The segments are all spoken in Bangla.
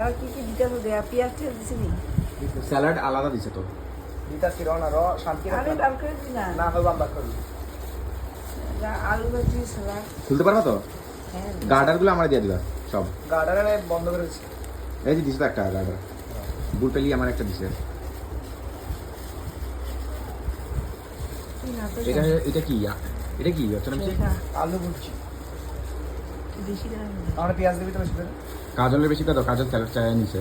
আর কি কি দিতে হবে? পেঁয়াজ টেয়াজ দিছি নি? স্যালাড আলাদা দিছে তো। দিতাছি রনা র শান্তি আরে বার করে দি না। না হবে বাম্বার করবি। আলু ভাজি সালাদ। খুলতে পারবা তো? হ্যাঁ। গার্ডারগুলো আমরা দিয়ে দিবা সব। গার্ডারে বন্ধ করে দিচ্ছি। এই যে দিছে তো একটা গার্ডার। বুলপেলি আমার একটা দিছে। কি না তো? এটা এটা কি? এটা কি? আচ্ছা নাম কি? আলু ভুজি। বেশি না। আমরা পেঁয়াজ দিবি তো বেশি করে। কাজলের বেশি তো কাজল স্যালাড চাই নিছে।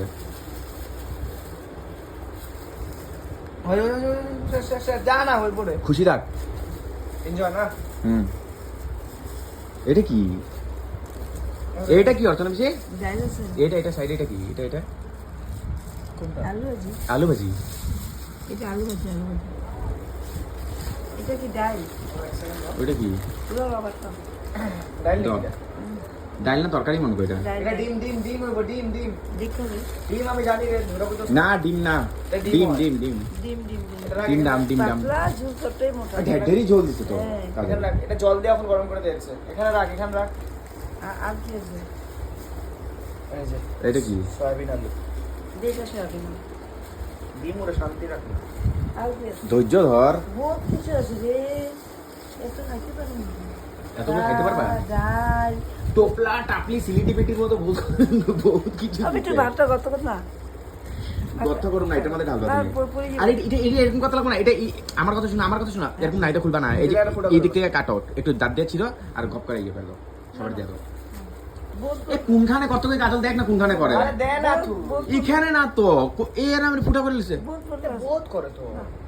ওই যা না হই পড়ে। খুশি রাখ। এনজয় না। এটা কি? এটা কি অর্থ নাম কি? ডাল আছে। এটা সাইড এটা কি? এটা কোনটা? আলু ভাজি। আলু ভাজি। এটা আলু ভাজি আলু ভাজি। এটা কি ডাল? ওইটা কি? পুরো বাবা তো। ডাল দাও। নিবি। ডাল না তরকারি মনে করি এটা। এটা ডিম হইব ডিম। দেখো রে। ডিম আমি জানি রে ধরবো তো। না ডিম না। এটা ডিম হয়। ডিম ডিম। ডিম ডাম। পাতলা ঝোল করতেই মোটা। ঢেরই ঝোল দিছে তো। হ্যাঁ। কাজল। এখানে রাখ, এটা জল দিয়ে এখন গরম করে দিয়েছে। এখানে রাখ। আর কি আছে? এই যে এটা কি? সয়াবিন আলু। দেখো সয়াবিন। ডিম ওরে শান্তি রাখ। আর কি আছে? ধৈর্য ধর। বহুত কিছু আছে রে। এত খাইতে পারি না। এতটা খাইতে পারবা? ডাল। টোপলা টাপলি সিলিটি পেটির মতো বহুত কিছু আমি একটু দিছে। ভাতটা গত কর না। গর্ত করুন না এটার মধ্যে ঢালবা আর তুমি। পুরোপুরি আরে এটা এরকম কথা লাগবে না। এটা আমার কথা শোনা এরকম না, এটা খুলবা না। এই যে এটা ফুটা এই করো। দিক থেকে কাটো একটু দাঁত দিয়ে ছিল আর গপ করে ইয়ে ফেলো সবার দিয়ে দাও। বহুত এই কোনখানে কত করে কাজল দেখ না কোনখানে করে আরে দে না তুই। এখানে না তো এর আমি ফুটা করে লিছে। বহুত করে তো।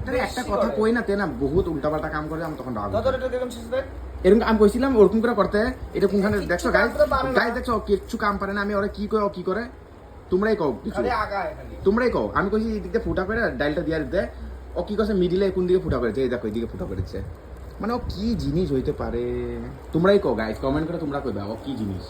আরে একটা কথা কই না তে না বহুত উল্টাপাল্টা কাম করে আমি তখন রাগ যত এটা দেখুন শেষ দেখ। এরকম আমি কইছিলাম ওরকম করে করতে এটা কোনখানে কিচ্ছু দেখছো কাম গাইস তো পারে না। গাইস দেখছো কিচ্ছু কাম পারে না। আমি ওরা কি কয় ও কি করে তোমরাই কও কিছু খালি আগায় খালি। তোমরাই কও। আমি কইছি এই দিক দিয়ে ফুটা করে ডালটা দিয়া দিতে ও কি কইছে মিডিলে কোন দিকে ফুটা করেছে এই দেখো এই দিকে ফুটা করেছে। মানে ও কি জিনিস হইতে পারে তোমরাই কও গাইস কমেন্ট করে তোমরা কইবা ও কি জিনিস।